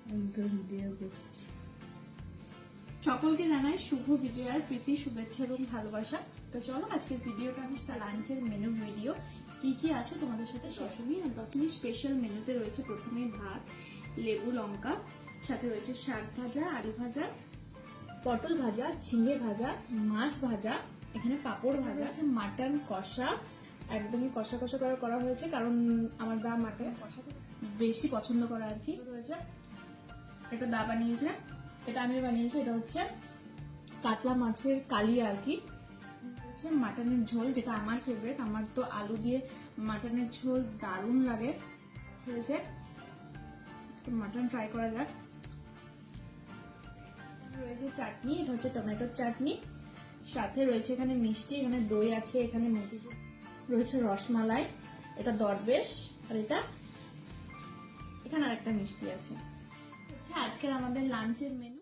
Video করছি। সকলকে জানাই শুভ বিজয়ার প্রীতি, শুভেচ্ছা এবং ভালোবাসা। তো চলো আজকের ভিডিওটা আমি লাঞ্চের মেনু ভিডিও কি কি আছে তোমাদের সাথে দশমী আর দশমী স্পেশাল মেনুতে রয়েছে প্রথমে ভাত, লেবু লঙ্কা, সাথে রয়েছে শাক ভাজা, আলু ভাজা, পটল ভাজা, ঝিঙে ভাজা, মাছ ভাজা, এখানে পাঁপড় ভাজা আছে, মাটন কষা, একদমই কষা কষা করা হয়েছে কারণ আমার দা মাটন কষা বেশি পছন্দ করে আর কি। রয়েছে এটা দা বানিয়েছে, এটা আমি বানিয়েছি, এটা হচ্ছে কাতলা মাছের কালিয়া আর কি। হচ্ছে মাটনের ঝোল, যেটা আমার ফেভারিট, আমার তো আলু দিয়ে মাটনের ঝোল দারুণ লাগে। হয়েছে মাটন ফ্রাই করা যাক। রয়েছে চাটনি, এটা হচ্ছে টমেটোর চাটনি, সাথে রয়েছে এখানে মিষ্টি, এখানে দই আছে, এখানে মতিচুর রয়েছে, রসমালাই, এটা দরবেশ, আর এটা এখানে আরেকটা মিষ্টি আছে। আচ্ছা আজকের আমাদের লাঞ্চের মেনু।